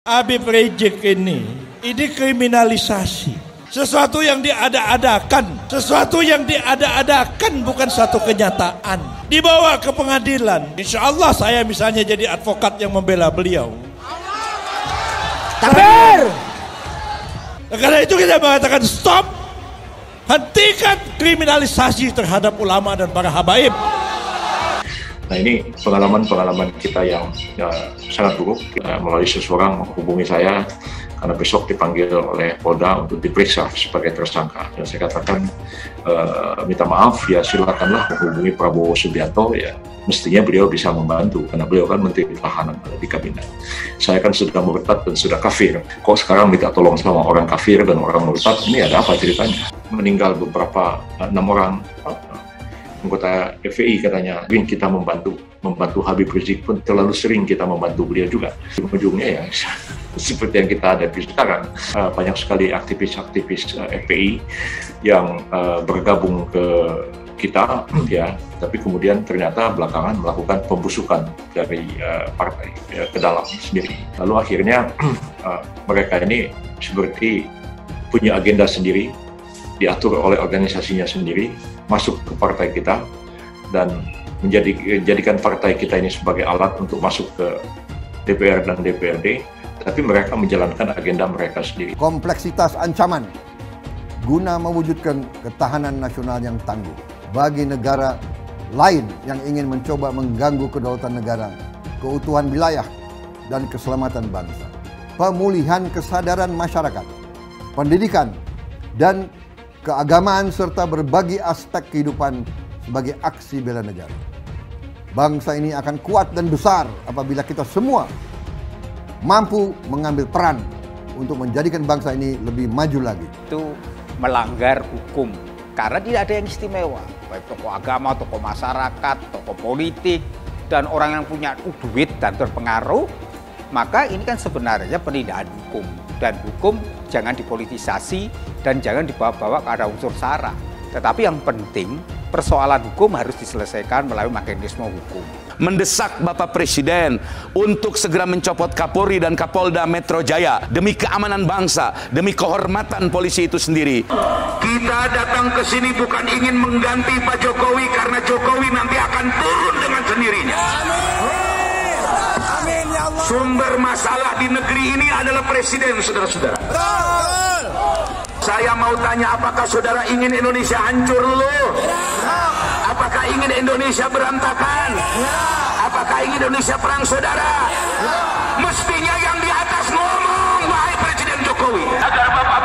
Habib Rizik ini kriminalisasi. Sesuatu yang diada-adakan. Sesuatu yang diada-adakan bukan satu kenyataan. Dibawa ke pengadilan. Insya Allah saya misalnya jadi advokat yang membela beliau. Takbir! Karena itu kita mengatakan stop. Hentikan kriminalisasi terhadap ulama dan para habaib. Nah, ini pengalaman kita yang sangat buruk. Melalui seseorang menghubungi saya karena besok dipanggil oleh Polda untuk diperiksa sebagai tersangka. Dan saya katakan minta maaf, ya silakanlah menghubungi Prabowo Subianto, ya mestinya beliau bisa membantu karena beliau kan Menteri Pertahanan di kabinet. Saya kan sudah murtad dan sudah kafir. Kok sekarang minta tolong sama orang kafir dan orang murtad? Ini ada apa ceritanya? Meninggal beberapa 6 orang anggota FPI katanya, kita membantu Habib Rizik pun terlalu sering kita membantu beliau juga. Ujungnya ya seperti yang kita hadapi sekarang, banyak sekali aktivis-aktivis FPI yang bergabung ke kita, ya, tapi kemudian ternyata belakangan melakukan pembusukan dari partai ke dalam sendiri. Lalu akhirnya mereka ini seperti punya agenda sendiri, diatur oleh organisasinya sendiri, masuk ke partai kita dan menjadikan partai kita ini sebagai alat untuk masuk ke DPR dan DPRD, tapi mereka menjalankan agenda mereka sendiri. Kompleksitas ancaman guna mewujudkan ketahanan nasional yang tangguh bagi negara lain yang ingin mencoba mengganggu kedaulatan negara, keutuhan wilayah, dan keselamatan bangsa. Pemulihan kesadaran masyarakat, pendidikan, dan keagamaan serta berbagai aspek kehidupan sebagai aksi bela negara. Bangsa ini akan kuat dan besar apabila kita semua mampu mengambil peran untuk menjadikan bangsa ini lebih maju lagi. Itu melanggar hukum karena tidak ada yang istimewa, baik tokoh agama, tokoh masyarakat, tokoh politik, dan orang yang punya duit dan berpengaruh, maka ini kan sebenarnya penindakan hukum. Dan hukum jangan dipolitisasi dan jangan dibawa-bawa ke arah unsur SARA. Tetapi yang penting persoalan hukum harus diselesaikan melalui mekanisme hukum. Mendesak Bapak Presiden untuk segera mencopot Kapolri dan Kapolda Metro Jaya demi keamanan bangsa, demi kehormatan polisi itu sendiri. Kita datang ke sini bukan ingin mengganti Pak Jokowi karena Jokowi nanti akan turun dengan sendirinya. Amin ya Allah. Sumber masalah di negeri ini adalah presiden, saudara-saudara. Saya mau tanya, apakah saudara ingin Indonesia hancur dulu? Apakah ingin Indonesia berantakan? Apakah ingin Indonesia perang saudara? Mestinya yang di atas ngomong, wahai Presiden Jokowi, agar Bapak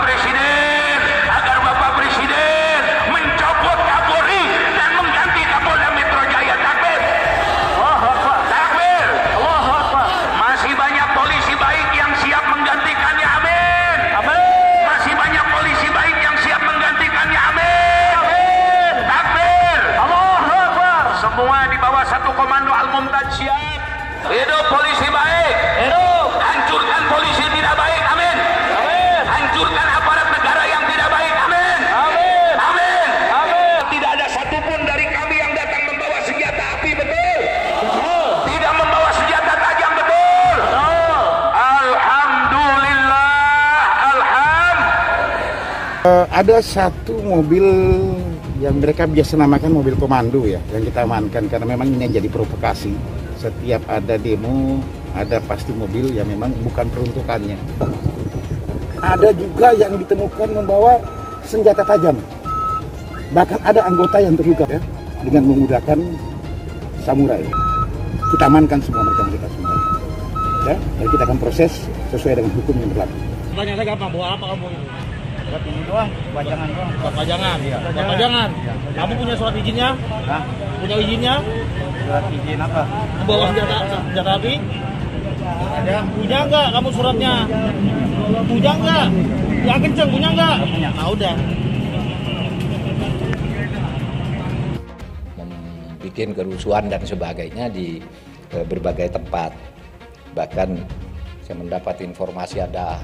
Presiden mencopot Kapolri dan mengganti Kapolda Metro Jaya. Takbir. Takbir. Masih banyak polisi baik yang siap menggantikannya, amin. Masih banyak polisi baik yang siap menggantikannya, amin. Takbir. Semua di bawah satu komando Al-Mumtaz siap. Hidup polisi baik. Hidup. Hancurkan polisi tidak baik, amin. Hancurkan aparat negara yang tidak baik, amin. Amin. Tidak ada satupun dari kami yang datang membawa senjata api, betul? Tidak membawa senjata tajam, betul? Alhamdulillah. Ada satu mobil yang mereka biasa namakan mobil komando ya, yang kita amankan karena memang ini jadi provokasi. Setiap ada demo, ada pasti mobil yang memang bukan peruntukannya. Ada juga yang ditemukan membawa senjata tajam. Bahkan ada anggota yang terluka ya, dengan menggunakan samurai. Kita amankan semua mereka semua. Ya, dan kita akan proses sesuai dengan hukum yang berlaku. Pertanyaan saya gampang, bawa apa kamu ini? Buat ini doang, pajangan doang. Buat pajangan? Iya. Buat pajangan? Iya. Kamu punya surat izinnya? Hah? Punya izinnya? Surat izin apa? Membawa senjata api? Ada. Punya enggak kamu suratnya? Punya enggak? Ya kenceng, punya enggak? Punya. Nah udah. Membuat kerusuhan dan sebagainya di berbagai tempat. Bahkan saya mendapat informasi ada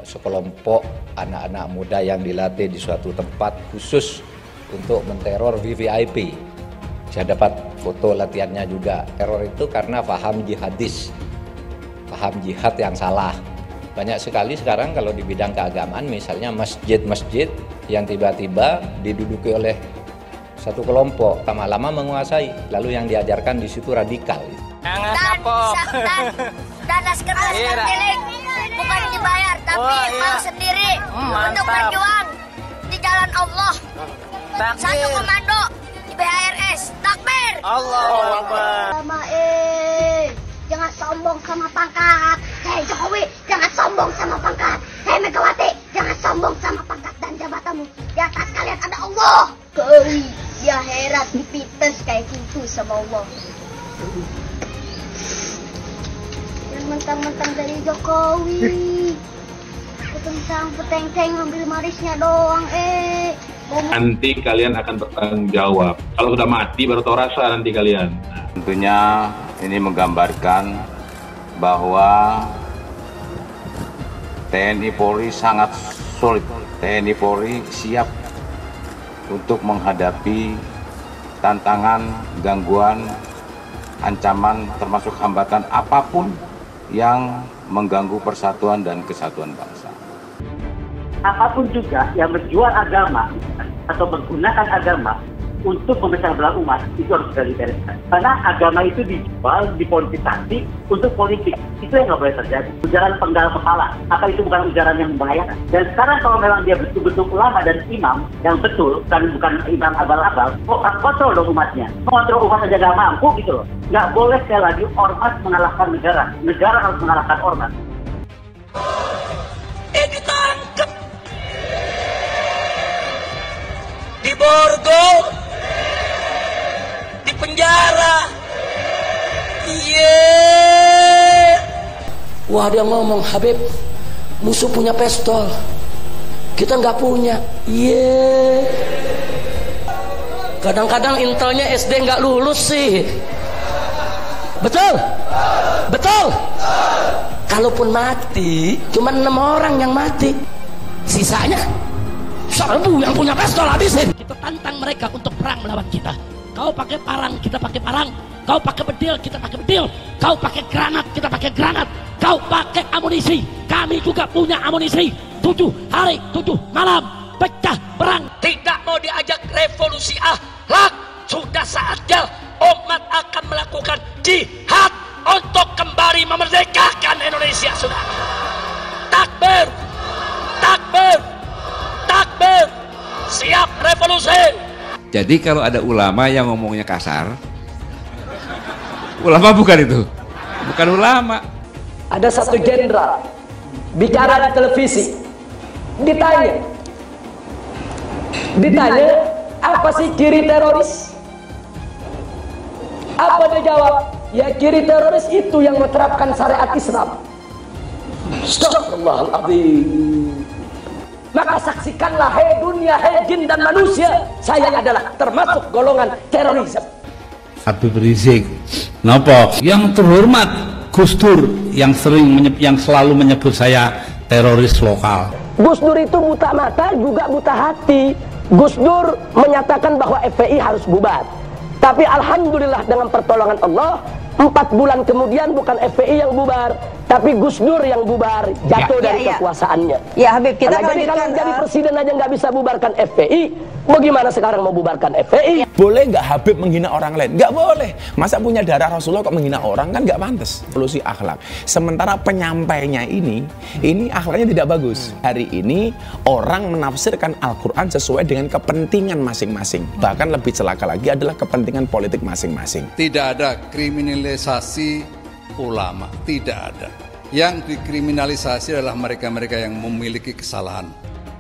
sekelompok anak-anak muda yang dilatih di suatu tempat khusus untuk menteror VVIP. Saya dapat foto latihannya juga. Teror itu karena paham jihadis, paham jihad yang salah. Banyak sekali sekarang kalau di bidang keagamaan, misalnya masjid-masjid yang tiba-tiba diduduki oleh satu kelompok, lama-lama menguasai, lalu yang diajarkan di situ radikal. Dan naskah milik bukan dibayar, tapi mau sendiri untuk berjuang di jalan Allah. Satu komando di BHRS, takbir. Allahu Akbar. Jangan sombong sama pangkat. Hei Jokowi, jangan sombong sama pangkat. Hei Megawati, jangan sombong sama pangkat dan jabatanmu. Di atas kalian ada Allah. Jokowi, ya herat dipites kayak gitu sama Allah. Jangan mentang-mentang dari Jokowi. Petentang peteng-teng ngambil marisnya doang, Nanti kalian akan bertanggung jawab. Kalau sudah mati baru tahu rasa nanti kalian. Tentunya ini menggambarkan bahwa TNI Polri sangat solid. TNI Polri siap untuk menghadapi tantangan, gangguan, ancaman, termasuk hambatan apapun yang mengganggu persatuan dan kesatuan bangsa. Apapun juga yang menjual agama atau menggunakan agama untuk memecah belah umat, itu harus segera dibereskan. Karena agama itu dijual, dipolitisasi untuk politik. Itu yang nggak boleh terjadi. Ujaran penggal kepala, apa itu bukan ujaran yang membahayakan? Dan sekarang kalau memang dia betul-betul ulama dan imam yang betul, dan bukan imam abal-abal, kontrol dong umatnya. Mengontrol umat aja nggak mampu gitu loh. Nggak boleh sekali lagi ormas mengalahkan negara. Negara harus mengalahkan ormas. Ditangkap di Borgol, di penjara. Wah, dia ngomong, Habib, musuh punya pistol, kita nggak punya. Kadang-kadang intelnya SD nggak lulus sih. Betul? Betul? Kalaupun mati, cuma 6 orang yang mati. Sisanya serbu yang punya pistol habisin. Kita tantang mereka untuk perang melawan kita. Kau pakai parang, kita pakai parang. Kau pakai bedil, kita pakai bedil. Kau pakai granat, kita pakai granat. Kau pakai amunisi, kami juga punya amunisi. 7 hari, 7 malam, pecah perang. Tidak mau diajak revolusi akhlak. Sudah saatnya umat akan melakukan jihad untuk kembali memerdekakan Indonesia, sudah. Takbir, takbir, takbir, siap revolusi. Jadi kalau ada ulama yang ngomongnya kasar, ulama bukan itu, bukan ulama. Ada satu jenderal bicara di televisi, ditanya apa sih ciri teroris? Apa dia jawab? Ya, ciri teroris itu yang menerapkan syariat Islam. Astagfirullahaladzim. Maka saksikanlah, hei dunia, hei jin dan manusia, saya adalah termasuk golongan teroris. Habib Rizik, napa? Yang terhormat Gus Dur yang selalu menyebut saya teroris lokal. Gus Dur itu buta mata juga buta hati. Gus Dur menyatakan bahwa FPI harus bubar. Tapi alhamdulillah dengan pertolongan Allah, 4 bulan kemudian bukan FPI yang bubar, tapi Gus Dur yang bubar, jatuh dari kekuasaannya. Ya Habib, kita jadi kalau jadi presiden aja nggak bisa bubarkan FPI, bagaimana sekarang mau bubarkan FPI? Boleh nggak Habib menghina orang lain? Nggak boleh. Masa punya darah Rasulullah kok menghina orang, kan nggak pantas. Solusi akhlak. Sementara penyampainya ini akhlaknya tidak bagus. Hari ini orang menafsirkan Al-Quran sesuai dengan kepentingan masing-masing. Bahkan lebih celaka lagi adalah kepentingan politik masing-masing. Tidak ada kriminalisasi ulama, tidak ada. Yang dikriminalisasi adalah mereka-mereka yang memiliki kesalahan.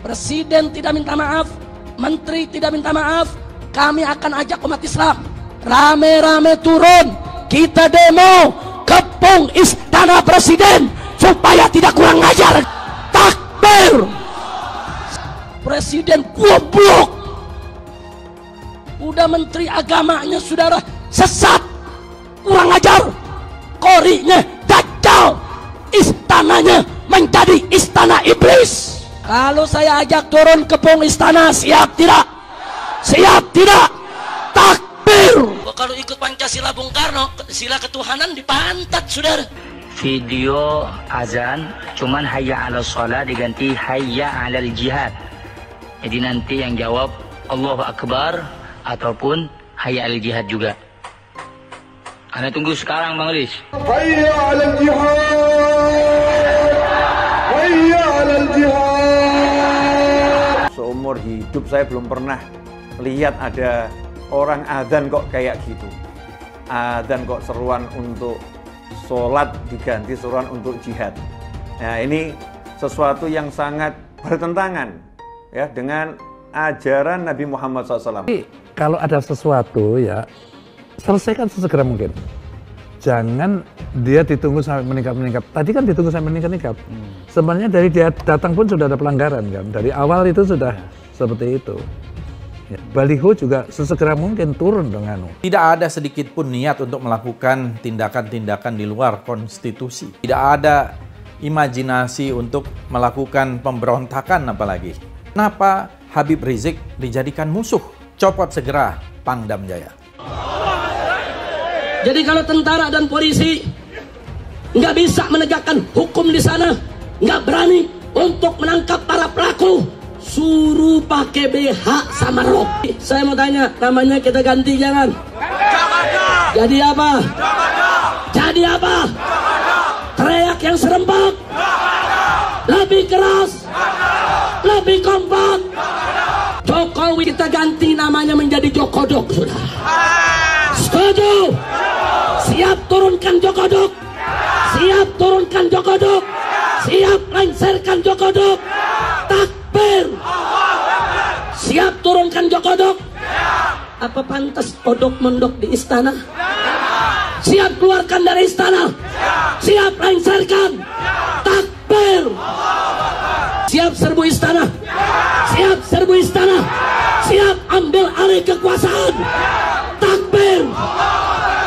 Presiden tidak minta maaf, menteri tidak minta maaf, kami akan ajak umat Islam rame-rame turun, kita demo kepung istana presiden supaya tidak kurang ajar. Takbir. Presiden goblok, udah menteri agamanya saudara sesat, kurang ajar, korinya dajjal, istananya menjadi istana iblis. Kalau saya ajak turun kepung istana, siap tidak? Siap tidak? Takbir. Kalau ikut Pancasila Bung Karno, sila ketuhanan dipantat saudara. video azan, cuman hayya 'alal shalah diganti hayya 'alal jihad. Jadi nanti yang jawab Allahu Akbar ataupun hayya 'alal jihad juga. Anda tunggu sekarang Bang Riz. Hayya 'alal jihad. Hayya 'alal jihad. Seumur hidup saya belum pernah lihat ada orang adzan kok kayak gitu. Adzan kok seruan untuk sholat diganti seruan untuk jihad. Nah, ini sesuatu yang sangat bertentangan ya dengan ajaran Nabi Muhammad SAW. Kalau ada sesuatu ya, selesaikan sesegera mungkin. Jangan dia ditunggu sampai meningkat-meningkat. Tadi kan ditunggu sampai meningkat-meningkat. Sebenarnya dari dia datang pun sudah ada pelanggaran kan. Dari awal itu sudah seperti itu. Ya, baliho juga sesegera mungkin turun dengan Tidak ada sedikit pun niat untuk melakukan tindakan-tindakan di luar konstitusi. Tidak ada imajinasi untuk melakukan pemberontakan apalagi. Kenapa Habib Rizik dijadikan musuh? Copot segera Pangdam Jaya. Jadi kalau tentara dan polisi nggak bisa menegakkan hukum di sana, nggak berani untuk menangkap para pelaku, suruh pakai BH sama rok. Saya mau tanya, namanya kita ganti jangan? Jadi apa? Jadi apa? Teriak yang serempak, lebih keras, lebih kompak. Jokowi kita ganti namanya menjadi Jokodok, sudah. Setuju? Siap turunkan Jokodok. Siap turunkan Jokodok. Siap lengserkan Jokodok. Takbir. Siap turunkan Jokodok. Apa pantas kodok mondok di istana? Siap keluarkan dari istana. Siap lengserkan. Takbir. Siap serbu istana. Siap serbu istana. Siap ambil alih kekuasaan. Takbir.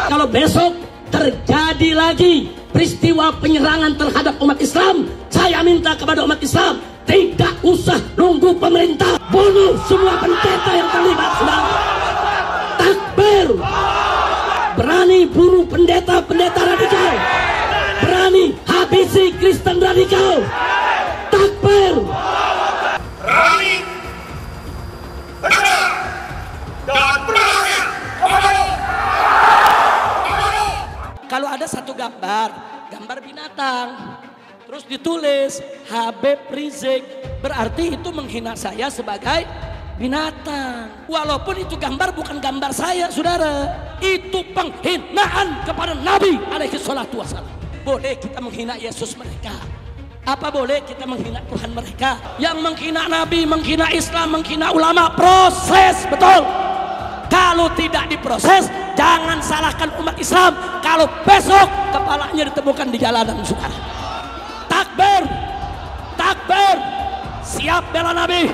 Kalau besok terjadi lagi peristiwa penyerangan terhadap umat Islam, saya minta kepada umat Islam tidak usah nunggu pemerintah, bunuh semua pendeta yang terlibat, sudah. Takbir. Berani bunuh pendeta-pendeta radikal, berani habisi Kristen radikal. Takbir. Berani dan berani. Kalau ada satu gambar binatang, terus ditulis Habib Rizik, berarti itu menghina saya sebagai binatang. Walaupun itu gambar bukan gambar saya, saudara. Itu penghinaan kepada Nabi alaihi salatu wassalam. Boleh kita menghina Yesus mereka. Apa boleh kita menghina Tuhan mereka? Yang menghina Nabi, menghina Islam, menghina ulama, proses, betul. Kalau tidak diproses, jangan salahkan umat Islam kalau besok kepalanya ditemukan di jalanan, saudara. Takbir, takbir, siap bela Nabi,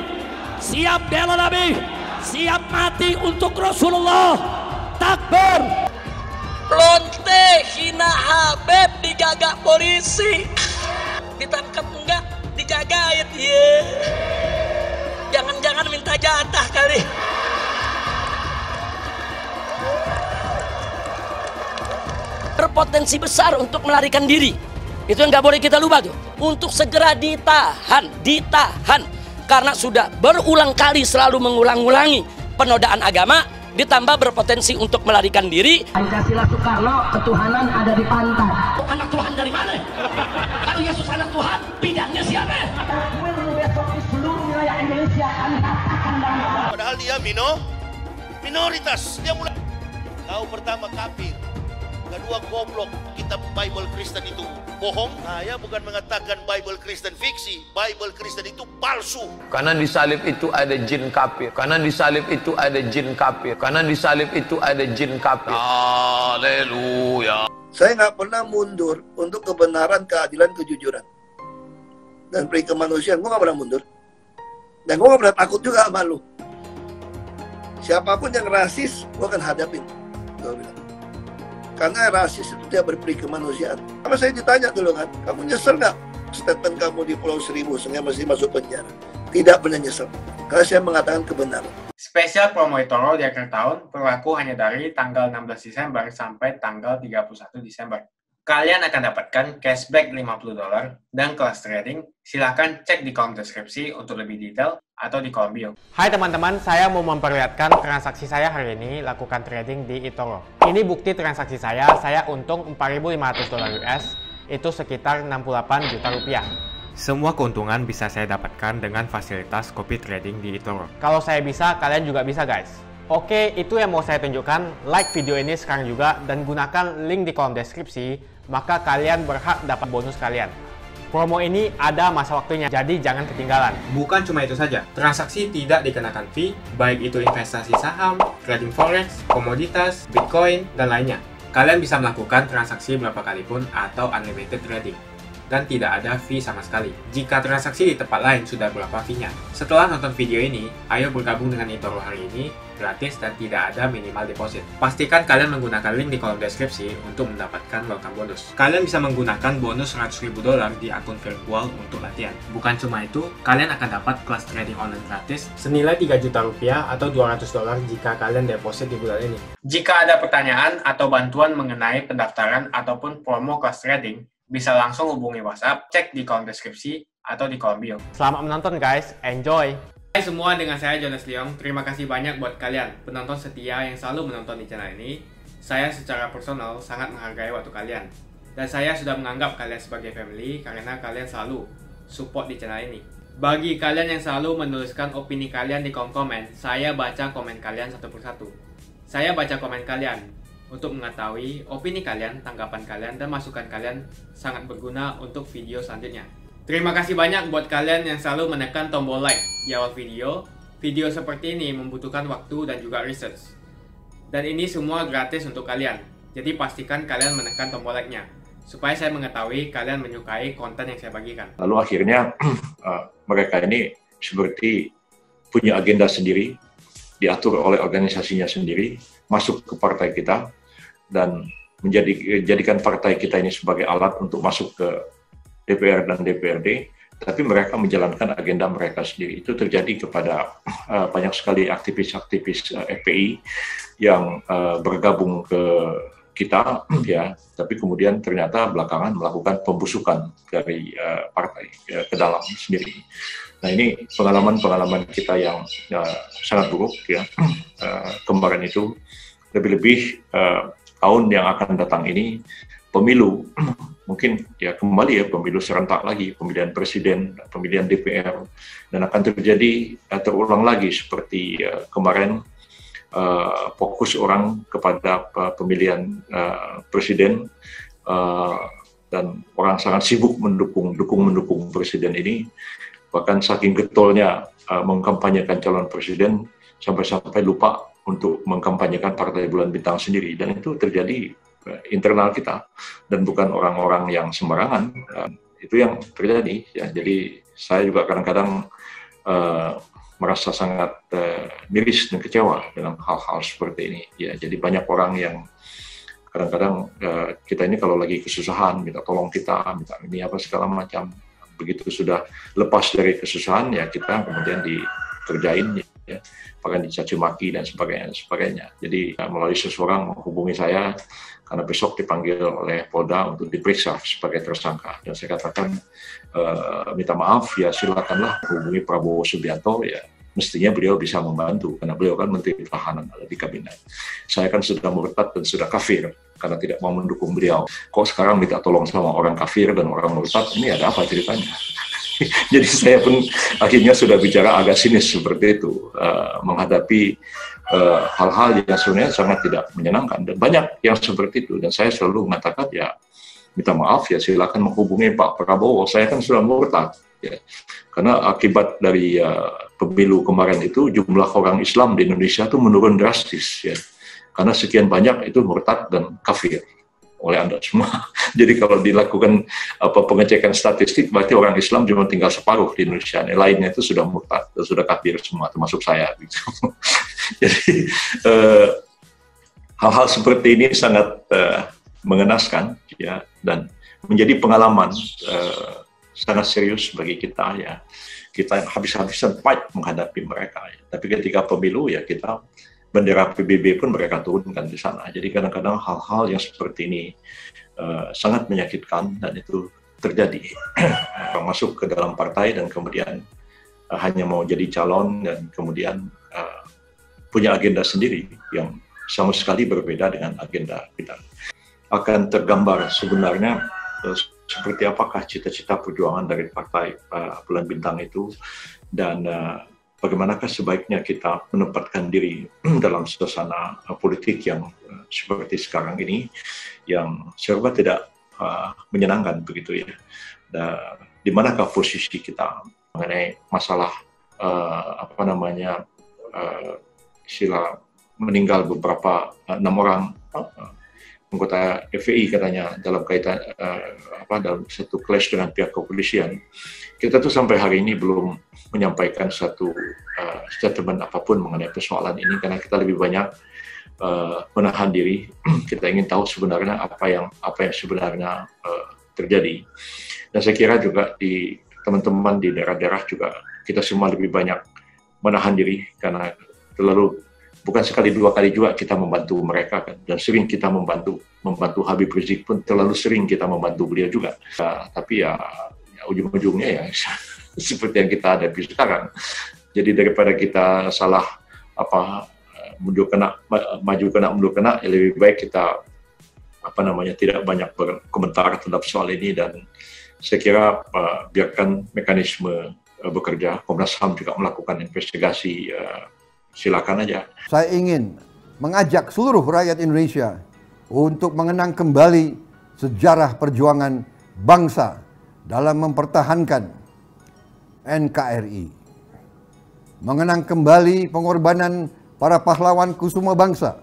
siap bela Nabi, siap mati untuk Rasulullah. Takbir. Lonte hina Habib digagak polisi, ditangkap enggak, dijagain, jangan-jangan minta jatah kali. Berpotensi besar untuk melarikan diri. Itu yang nggak boleh kita lupa tuh. Untuk segera ditahan. Karena sudah berulang kali selalu mengulang-ulangi penodaan agama, ditambah berpotensi untuk melarikan diri. Pancasila Soekarno, ketuhanan ada di pantat. Anak Tuhan dari mana? Kalau Yesus anak Tuhan, bidangnya siapa? Besok di seluruh wilayah Indonesia kami katakan dalam. Padahal dia minoritas. Dia mulai. Kau pertama kafir. Kedua goblok, kitab Bible Kristen itu bohong. Saya bukan mengatakan Bible Kristen fiksi, Bible Kristen itu palsu. Karena di salib itu ada jin kafir. Karena di salib itu ada jin kafir. Karena di salib itu ada jin kafir. Haleluya. Saya nggak pernah mundur untuk kebenaran, keadilan, kejujuran dan peri kemanusiaan. Gue nggak pernah mundur. Dan gue nggak pernah takut juga sama lu. Siapapun yang rasis, gue akan hadapin. Gue bilang. Karena rasis itu dia berperi kemanusiaan. Karena saya ditanya dulu kan, kamu nyesel nggak statement kamu di Pulau Seribu sehingga masih masuk penjara? Tidak pernah nyesel. Karena saya mengatakan kebenaran. Spesial promo Etoro di akhir tahun berlaku hanya dari tanggal 16 Desember sampai tanggal 31 Desember. kalian akan dapatkan cashback $50 dan kelas trading. Silahkan cek di kolom deskripsi untuk lebih detail atau di kolom bio. Hai teman-teman, saya mau memperlihatkan transaksi saya hari ini lakukan trading di eToro. Ini bukti transaksi saya untung $4.500 US, itu sekitar 68 juta rupiah. Semua keuntungan bisa saya dapatkan dengan fasilitas copy trading di eToro. Kalau saya bisa, kalian juga bisa guys. Oke, itu yang mau saya tunjukkan. Like video ini sekarang juga dan gunakan link di kolom deskripsi, maka kalian berhak dapat bonus kalian. Promo ini ada masa waktunya, jadi jangan ketinggalan. Bukan cuma itu saja, transaksi tidak dikenakan fee, baik itu investasi saham, trading forex, komoditas, bitcoin, dan lainnya. Kalian bisa melakukan transaksi berapa kali pun atau unlimited trading. Dan tidak ada fee sama sekali. Jika transaksi di tempat lain sudah berapa fee-nya. Setelah nonton video ini, ayo bergabung dengan eToro hari ini, gratis dan tidak ada minimal deposit. Pastikan kalian menggunakan link di kolom deskripsi untuk mendapatkan welcome bonus. Kalian bisa menggunakan bonus $100.000 di akun virtual untuk latihan. Bukan cuma itu, kalian akan dapat kelas trading online gratis senilai 3 juta rupiah atau $200 jika kalian deposit di bulan ini. Jika ada pertanyaan atau bantuan mengenai pendaftaran ataupun promo kelas trading, bisa langsung hubungi WhatsApp, cek di kolom deskripsi atau di kolom bio. Selamat menonton guys, enjoy! Hai semua, dengan saya Jonas Leong. Terima kasih banyak buat kalian, penonton setia yang selalu menonton di channel ini. Saya secara personal sangat menghargai waktu kalian. Dan saya sudah menganggap kalian sebagai family karena kalian selalu support di channel ini. Bagi kalian yang selalu menuliskan opini kalian di kolom komen, saya baca komen kalian satu persatu. Saya baca komen kalian untuk mengetahui opini kalian, tanggapan kalian, dan masukan kalian sangat berguna untuk video selanjutnya. Terima kasih banyak buat kalian yang selalu menekan tombol like di awal video. Video seperti ini membutuhkan waktu dan juga research. Dan ini semua gratis untuk kalian. Jadi pastikan kalian menekan tombol like-nya, supaya saya mengetahui kalian menyukai konten yang saya bagikan. Lalu akhirnya mereka ini seperti punya agenda sendiri, diatur oleh organisasinya sendiri, masuk ke partai kita, dan menjadikan partai kita ini sebagai alat untuk masuk ke DPR dan DPRD, tapi mereka menjalankan agenda mereka sendiri. Itu terjadi kepada banyak sekali aktivis-aktivis FPI yang bergabung ke kita, ya, tapi kemudian ternyata belakangan melakukan pembusukan dari partai ke dalam sendiri. Nah, ini pengalaman-pengalaman kita yang sangat buruk, ya. Kemarin itu lebih-lebih tahun yang akan datang ini pemilu, mungkin ya kembali ya pemilu serentak lagi, pemilihan presiden, pemilihan DPR, dan akan terjadi terulang lagi seperti kemarin, fokus orang kepada pemilihan presiden, dan orang sangat sibuk mendukung presiden ini, bahkan saking getolnya mengkampanyekan calon presiden sampai lupa untuk mengkampanyekan Partai Bulan Bintang sendiri, dan itu terjadi internal kita dan bukan orang-orang yang sembarangan. Itu yang terjadi, ya. Jadi saya juga kadang-kadang merasa sangat miris dan kecewa dengan hal-hal seperti ini, ya. Jadi banyak orang yang kadang-kadang kita ini kalau lagi kesusahan minta tolong kita, minta ini apa segala macam. Begitu sudah lepas dari kesusahan, ya kita kemudian dikerjain, ya, bahkan dicaci maki dan sebagainya. Jadi melalui seseorang menghubungi saya karena besok dipanggil oleh Polda untuk diperiksa sebagai tersangka, dan saya katakan minta maaf, ya silakanlah hubungi Prabowo Subianto, ya mestinya beliau bisa membantu karena beliau kan Menteri Pertahanan, ada di kabinet. Saya kan sudah murtad dan sudah kafir karena tidak mau mendukung beliau. Kok sekarang minta tolong sama orang kafir dan orang murtad? Ini ada apa ceritanya? Jadi saya pun akhirnya sudah bicara agak sinis seperti itu, menghadapi hal-hal yang sebenarnya sangat tidak menyenangkan, dan banyak yang seperti itu. Dan saya selalu mengatakan, ya minta maaf, ya silakan menghubungi Pak Prabowo, saya kan sudah murtad, ya. Karena akibat dari pemilu kemarin itu jumlah orang Islam di Indonesia itu menurun drastis, ya, karena sekian banyak itu murtad dan kafir oleh Anda semua. Jadi kalau dilakukan pengecekan statistik, berarti orang Islam cuma tinggal separuh di Indonesia. Lainnya itu sudah murtad, sudah kafir semua, termasuk saya. Gitu. Jadi hal-hal seperti ini sangat mengenaskan, ya, dan menjadi pengalaman sangat serius bagi kita, ya. Kita habis-habisan fight menghadapi mereka, ya. Tapi ketika pemilu, ya kita bendera PBB pun mereka turunkan di sana. Jadi kadang-kadang hal-hal yang seperti ini sangat menyakitkan, dan itu terjadi. Masuk ke dalam partai dan kemudian hanya mau jadi calon dan kemudian punya agenda sendiri yang sama sekali berbeda dengan agenda kita. Akan tergambar sebenarnya seperti apakah cita-cita perjuangan dari Partai Bulan Bintang itu, dan bagaimanakah sebaiknya kita menempatkan diri dalam suasana politik yang seperti sekarang ini, yang serba tidak menyenangkan begitu ya. Di manakah posisi kita mengenai masalah istilah meninggal beberapa 6 orang anggota FPI katanya dalam kaitan dalam satu clash dengan pihak kepolisian. Kita tuh sampai hari ini belum menyampaikan satu statement apapun mengenai persoalan ini, karena kita lebih banyak menahan diri. Kita ingin tahu sebenarnya apa yang sebenarnya terjadi. Dan saya kira juga di teman-teman di daerah-daerah juga kita semua lebih banyak menahan diri, karena bukan sekali dua kali juga kita membantu mereka kan, dan sering kita membantu Habib Rizik pun terlalu sering kita membantu beliau juga. Tapi ya ujung-ujungnya ya seperti yang kita hadapi sekarang. Jadi daripada kita salah mundur kena mundur kena, ya lebih baik kita tidak banyak berkomentar terhadap soal ini, dan saya kira biarkan mekanisme bekerja. Komnas HAM juga melakukan investigasi. Silakan aja. Saya ingin mengajak seluruh rakyat Indonesia untuk mengenang kembali sejarah perjuangan bangsa dalam mempertahankan NKRI. Mengenang kembali pengorbanan para pahlawan kusuma bangsa,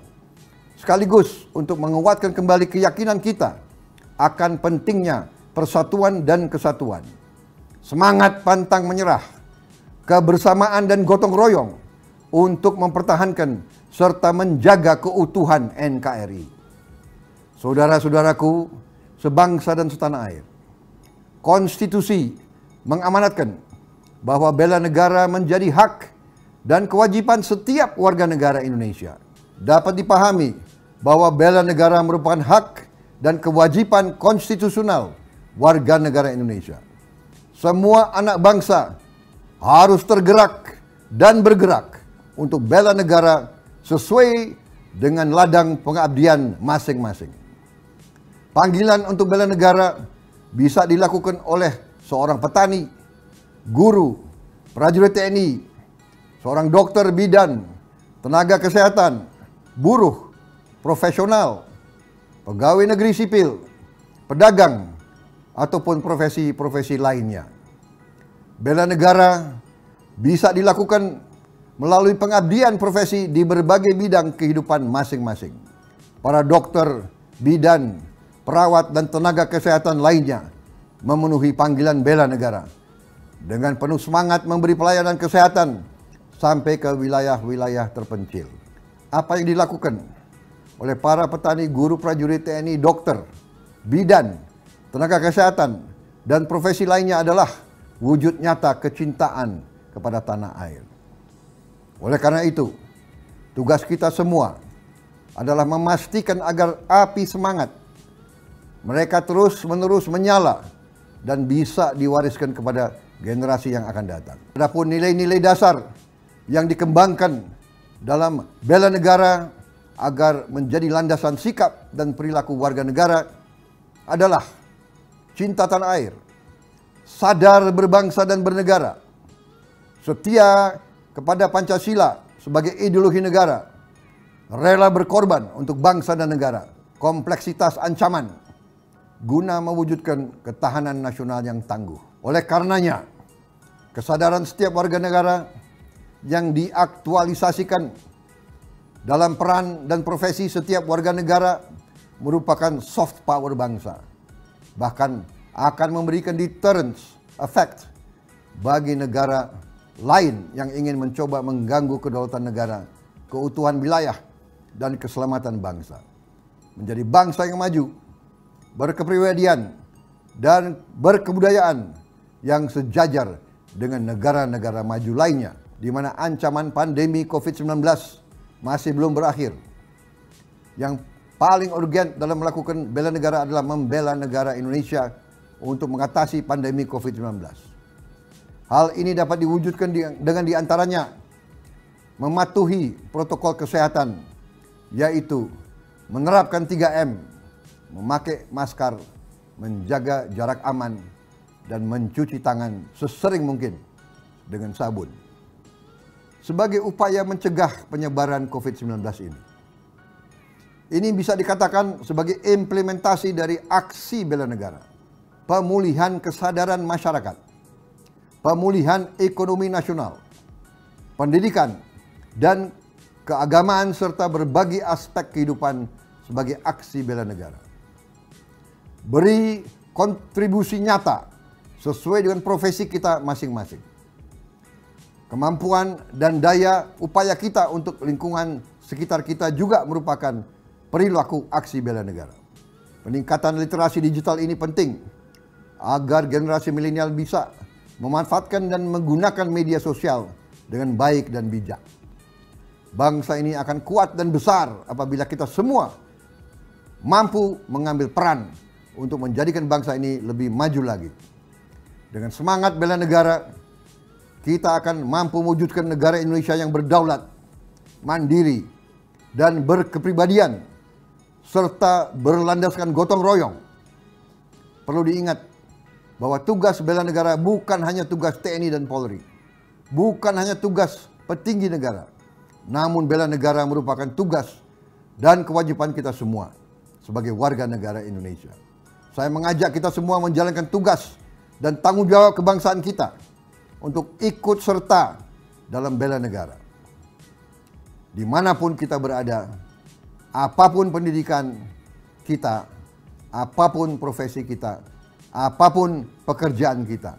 sekaligus untuk menguatkan kembali keyakinan kita akan pentingnya persatuan dan kesatuan. Semangat pantang menyerah, kebersamaan dan gotong royong untuk mempertahankan serta menjaga keutuhan NKRI. Saudara-saudaraku, sebangsa dan setanah air, konstitusi mengamanatkan bahwa bela negara menjadi hak dan kewajiban setiap warga negara Indonesia. Dapat dipahami bahwa bela negara merupakan hak dan kewajiban konstitusional warga negara Indonesia. Semua anak bangsa harus tergerak dan bergerak untuk bela negara sesuai dengan ladang pengabdian masing-masing. Panggilan untuk bela negara bisa dilakukan oleh seorang petani, guru, prajurit TNI, seorang dokter bidan, tenaga kesehatan, buruh, profesional, pegawai negeri sipil, pedagang, ataupun profesi-profesi lainnya. Bela negara bisa dilakukan melalui pengabdian profesi di berbagai bidang kehidupan masing-masing. Para dokter, bidan, perawat, dan tenaga kesehatan lainnya memenuhi panggilan bela negara dengan penuh semangat memberi pelayanan kesehatan sampai ke wilayah-wilayah terpencil. Apa yang dilakukan oleh para petani, guru, prajurit TNI, dokter, bidan, tenaga kesehatan, dan profesi lainnya adalah wujud nyata kecintaan kepada tanah air. Oleh karena itu, tugas kita semua adalah memastikan agar api semangat mereka terus-menerus menyala dan bisa diwariskan kepada generasi yang akan datang. Adapun nilai-nilai dasar yang dikembangkan dalam bela negara agar menjadi landasan sikap dan perilaku warga negara adalah cinta tanah air, sadar berbangsa dan bernegara, setia kepada Pancasila sebagai ideologi negara, rela berkorban untuk bangsa dan negara, kompleksitas ancaman guna mewujudkan ketahanan nasional yang tangguh. Oleh karenanya, kesadaran setiap warga negara yang diaktualisasikan dalam peran dan profesi setiap warga negara merupakan soft power bangsa, bahkan akan memberikan deterrence effect bagi negara lain yang ingin mencoba mengganggu kedaulatan negara, keutuhan wilayah, dan keselamatan bangsa. Menjadi bangsa yang maju, berkepribadian, dan berkebudayaan yang sejajar dengan negara-negara maju lainnya, di mana ancaman pandemi COVID-19 masih belum berakhir. Yang paling urgen dalam melakukan bela negara adalah membela negara Indonesia untuk mengatasi pandemi COVID-19. Hal ini dapat diwujudkan dengan diantaranya mematuhi protokol kesehatan, yaitu menerapkan 3M, memakai masker, menjaga jarak aman, dan mencuci tangan sesering mungkin dengan sabun. Sebagai upaya mencegah penyebaran COVID-19 ini. Ini bisa dikatakan sebagai implementasi dari aksi bela negara, pemulihan kesadaran masyarakat, pemulihan ekonomi nasional, pendidikan, dan keagamaan serta berbagai aspek kehidupan sebagai aksi bela negara. Beri kontribusi nyata sesuai dengan profesi kita masing-masing. Kemampuan dan daya upaya kita untuk lingkungan sekitar kita juga merupakan perilaku aksi bela negara. Peningkatan literasi digital ini penting agar generasi milenial bisa memanfaatkan dan menggunakan media sosial dengan baik dan bijak. Bangsa ini akan kuat dan besar apabila kita semua mampu mengambil peran untuk menjadikan bangsa ini lebih maju lagi. Dengan semangat bela negara, kita akan mampu mewujudkan negara Indonesia yang berdaulat, mandiri, dan berkepribadian, serta berlandaskan gotong royong. Perlu diingat bahwa tugas bela negara bukan hanya tugas TNI dan Polri, bukan hanya tugas petinggi negara, namun bela negara merupakan tugas dan kewajiban kita semua sebagai warga negara Indonesia. Saya mengajak kita semua menjalankan tugas dan tanggung jawab kebangsaan kita untuk ikut serta dalam bela negara. Dimanapun kita berada, apapun pendidikan kita, apapun profesi kita, apapun pekerjaan kita,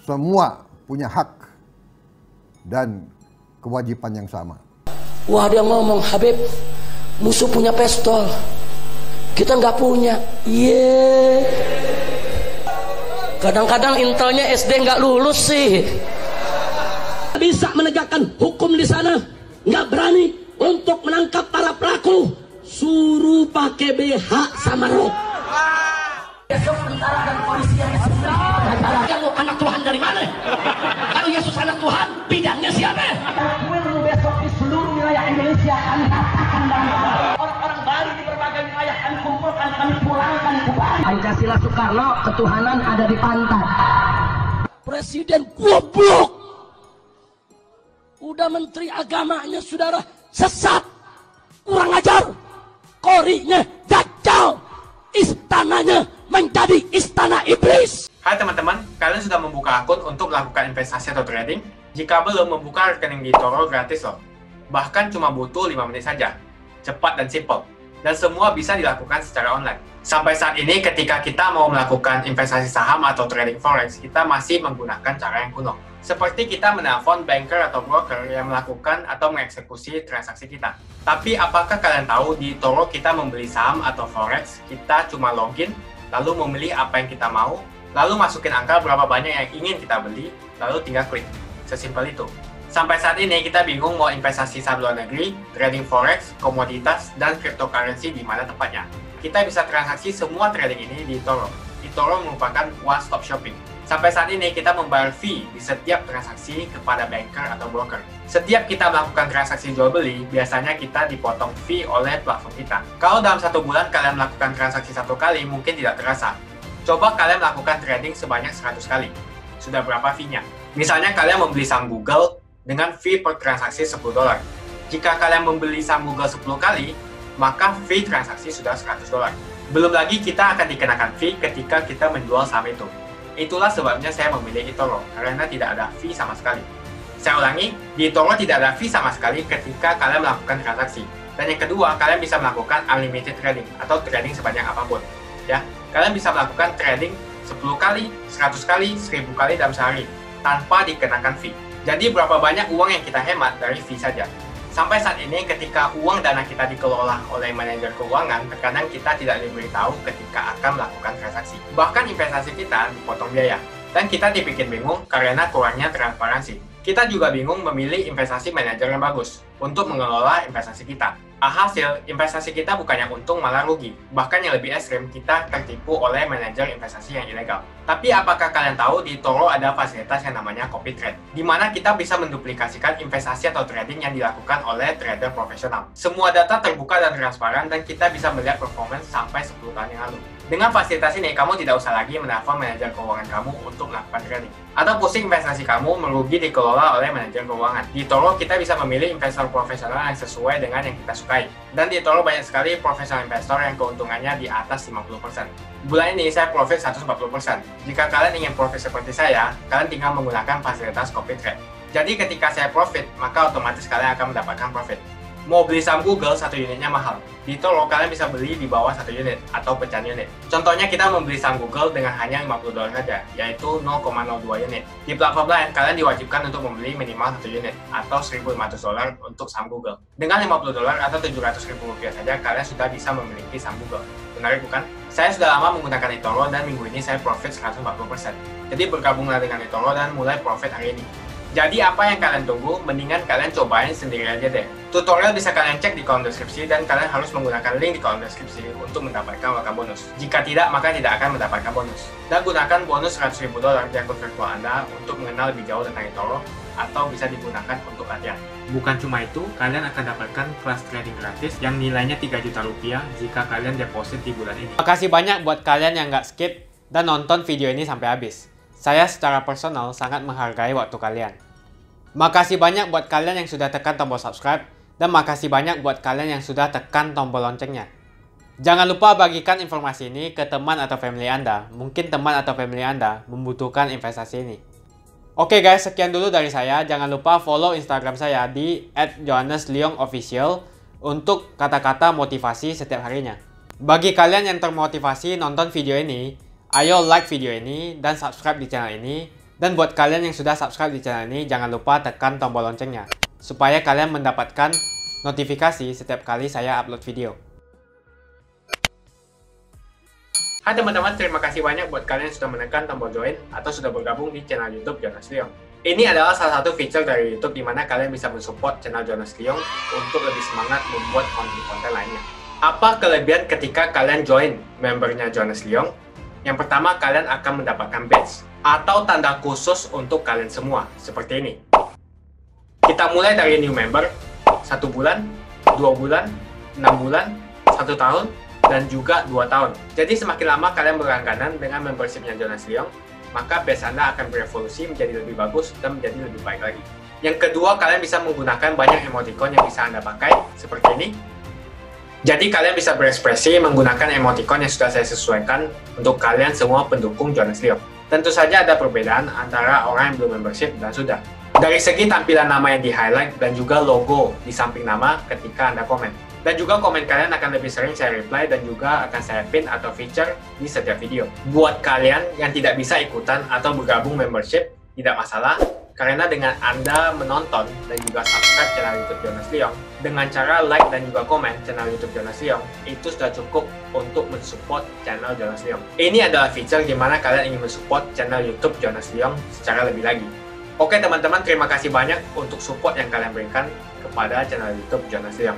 semua punya hak dan kewajiban yang sama. Wah, dia ngomong, Habib, musuh punya pistol, kita nggak punya. Kadang-kadang intelnya SD nggak lulus sih. Bisa menegakkan hukum di sana, nggak berani untuk menangkap para pelaku, suruh pakai BH sama rok. Besok tentara dan polisi yang kalau anak Tuhan dari mana? Kalau Yesus anak Tuhan, bidangnya siapa? Besok di seluruh wilayah Indonesia kami katakan dan orang-orang Bali di berbagai wilayah kami kumpulkan, kami pulangkan ke Bali. Pancasila Soekarno, ketuhanan ada di pantat. Presiden goblok. Udah menteri agamanya saudara sesat, kurang ajar, korinya dajjal, istananya menjadi istana iblis. Hai teman-teman, kalian sudah membuka akun untuk melakukan investasi atau trading? Jika belum, membuka rekening di Toro gratis loh. Bahkan cuma butuh 5 menit saja. Cepat dan simple. Dan semua bisa dilakukan secara online. Sampai saat ini ketika kita mau melakukan investasi saham atau trading forex, kita masih menggunakan cara yang kuno. Seperti kita menelpon banker atau broker yang melakukan atau mengeksekusi transaksi kita. Tapi apakah kalian tahu di Toro kita membeli saham atau forex, kita cuma login, lalu memilih apa yang kita mau, lalu masukin angka berapa banyak yang ingin kita beli, lalu tinggal klik. Sesimpel itu. Sampai saat ini kita bingung mau investasi saham luar negeri, trading forex, komoditas, dan cryptocurrency di mana tepatnya. Kita bisa transaksi semua trading ini di Toro. Di Toro merupakan one-stop shopping. Sampai saat ini kita membayar fee di setiap transaksi kepada banker atau broker. Setiap kita melakukan transaksi jual beli, biasanya kita dipotong fee oleh platform kita. Kalau dalam 1 bulan kalian melakukan transaksi 1 kali, mungkin tidak terasa. Coba kalian melakukan trading sebanyak 100 kali. Sudah berapa fee-nya? Misalnya kalian membeli saham Google dengan fee per transaksi $10. Jika kalian membeli saham Google 10 kali, maka fee transaksi sudah $100. Belum lagi kita akan dikenakan fee ketika kita menjual saham itu. Itulah sebabnya saya memilih eToro, karena tidak ada fee sama sekali. Saya ulangi, di eToro tidak ada fee sama sekali ketika kalian melakukan transaksi. Dan yang kedua, kalian bisa melakukan unlimited trading, atau trading sebanyak apapun. Ya, kalian bisa melakukan trading 10 kali, 100 kali, 1000 kali dalam sehari, tanpa dikenakan fee. Jadi berapa banyak uang yang kita hemat dari fee saja. Sampai saat ini ketika uang dana kita dikelola oleh manajer keuangan, terkadang kita tidak diberitahu ketika akan melakukan transaksi. Bahkan investasi kita dipotong biaya. Dan kita dibikin bingung karena kurangnya transparansi. Kita juga bingung memilih investasi manajer yang bagus untuk mengelola investasi kita. Alhasil, investasi kita bukannya untung malah rugi. Bahkan yang lebih ekstrim, kita tertipu oleh manajer investasi yang ilegal. Tapi apakah kalian tahu di eToro ada fasilitas yang namanya copy trade, di mana kita bisa menduplikasikan investasi atau trading yang dilakukan oleh trader profesional. Semua data terbuka dan transparan dan kita bisa melihat performance sampai 10 tahun yang lalu. Dengan fasilitas ini, kamu tidak usah lagi menelpon manajer keuangan kamu untuk melakukan trading. Atau pusing investasi kamu merugi dikelola oleh manajer keuangan. Di eToro, kita bisa memilih investor profesional yang sesuai dengan yang kita sukai. Dan di eToro banyak sekali profesional investor yang keuntungannya di atas 50%. Bulan ini saya profit 140%. Jika kalian ingin profit seperti saya, kalian tinggal menggunakan fasilitas copy trade. Jadi ketika saya profit, maka otomatis kalian akan mendapatkan profit. Mau beli saham Google, 1 unitnya mahal. Di eToro, kalian bisa beli di bawah 1 unit atau pecahan unit. Contohnya kita membeli saham Google dengan hanya $50 saja, yaitu 0,02 unit. Di platform lain, kalian diwajibkan untuk membeli minimal 1 unit atau $1.500 untuk saham Google. Dengan $50 atau Rp700.000 saja, kalian sudah bisa memiliki saham Google. Menarik bukan? Saya sudah lama menggunakan eToro dan minggu ini saya profit 140%. Jadi bergabunglah dengan eToro dan mulai profit hari ini. Jadi apa yang kalian tunggu? Mendingan kalian cobain sendiri aja deh. Tutorial bisa kalian cek di kolom deskripsi dan kalian harus menggunakan link di kolom deskripsi untuk mendapatkan welcome bonus. Jika tidak, maka tidak akan mendapatkan bonus. Dan gunakan bonus $100.000 di akun virtual Anda untuk mengenal lebih jauh tentang eToro atau bisa digunakan untuk latihan. Bukan cuma itu, kalian akan dapatkan kelas trading gratis yang nilainya Rp3 juta jika kalian deposit di bulan ini. Makasih banyak buat kalian yang nggak skip dan nonton video ini sampai habis. Saya secara personal sangat menghargai waktu kalian. Makasih banyak buat kalian yang sudah tekan tombol subscribe, dan makasih banyak buat kalian yang sudah tekan tombol loncengnya. Jangan lupa bagikan informasi ini ke teman atau family Anda. Mungkin teman atau family Anda membutuhkan investasi ini. Oke guys, sekian dulu dari saya. Jangan lupa follow Instagram saya di @johannesleongofficial untuk kata-kata motivasi setiap harinya. Bagi kalian yang termotivasi nonton video ini, ayo like video ini dan subscribe di channel ini. Dan buat kalian yang sudah subscribe di channel ini, jangan lupa tekan tombol loncengnya supaya kalian mendapatkan notifikasi setiap kali saya upload video. Hai teman-teman, terima kasih banyak buat kalian yang sudah menekan tombol join atau sudah bergabung di channel YouTube Jonas Leong. Ini adalah salah satu feature dari YouTube di mana kalian bisa mensupport channel Jonas Leong untuk lebih semangat membuat konten-konten lainnya. Apa kelebihan ketika kalian join membernya Jonas Leong? Yang pertama, kalian akan mendapatkan badge atau tanda khusus untuk kalian semua, seperti ini. Kita mulai dari new member, 1 bulan, 2 bulan, 6 bulan, 1 tahun, dan juga 2 tahun. Jadi semakin lama kalian berlangganan dengan membershipnya Jonas Leong, maka badge Anda akan berevolusi menjadi lebih bagus dan menjadi lebih baik lagi. Yang kedua, kalian bisa menggunakan banyak emoticon yang bisa Anda pakai, seperti ini. Jadi kalian bisa berekspresi menggunakan emoticon yang sudah saya sesuaikan untuk kalian semua pendukung Jonas Leong. Tentu saja ada perbedaan antara orang yang belum membership dan sudah. Dari segi tampilan nama yang di-highlight dan juga logo di samping nama ketika Anda komen. Dan juga komen kalian akan lebih sering saya reply dan juga akan saya pin atau feature di setiap video. Buat kalian yang tidak bisa ikutan atau bergabung membership, tidak masalah. Karena dengan Anda menonton dan juga subscribe channel YouTube Jonas Leong, dengan cara like dan juga komen channel YouTube Jonas Leong, itu sudah cukup untuk mensupport channel Jonas Leong. Ini adalah feature di mana kalian ingin mensupport channel YouTube Jonas Leong secara lebih lagi. Oke teman-teman, terima kasih banyak untuk support yang kalian berikan kepada channel YouTube Jonas Leong.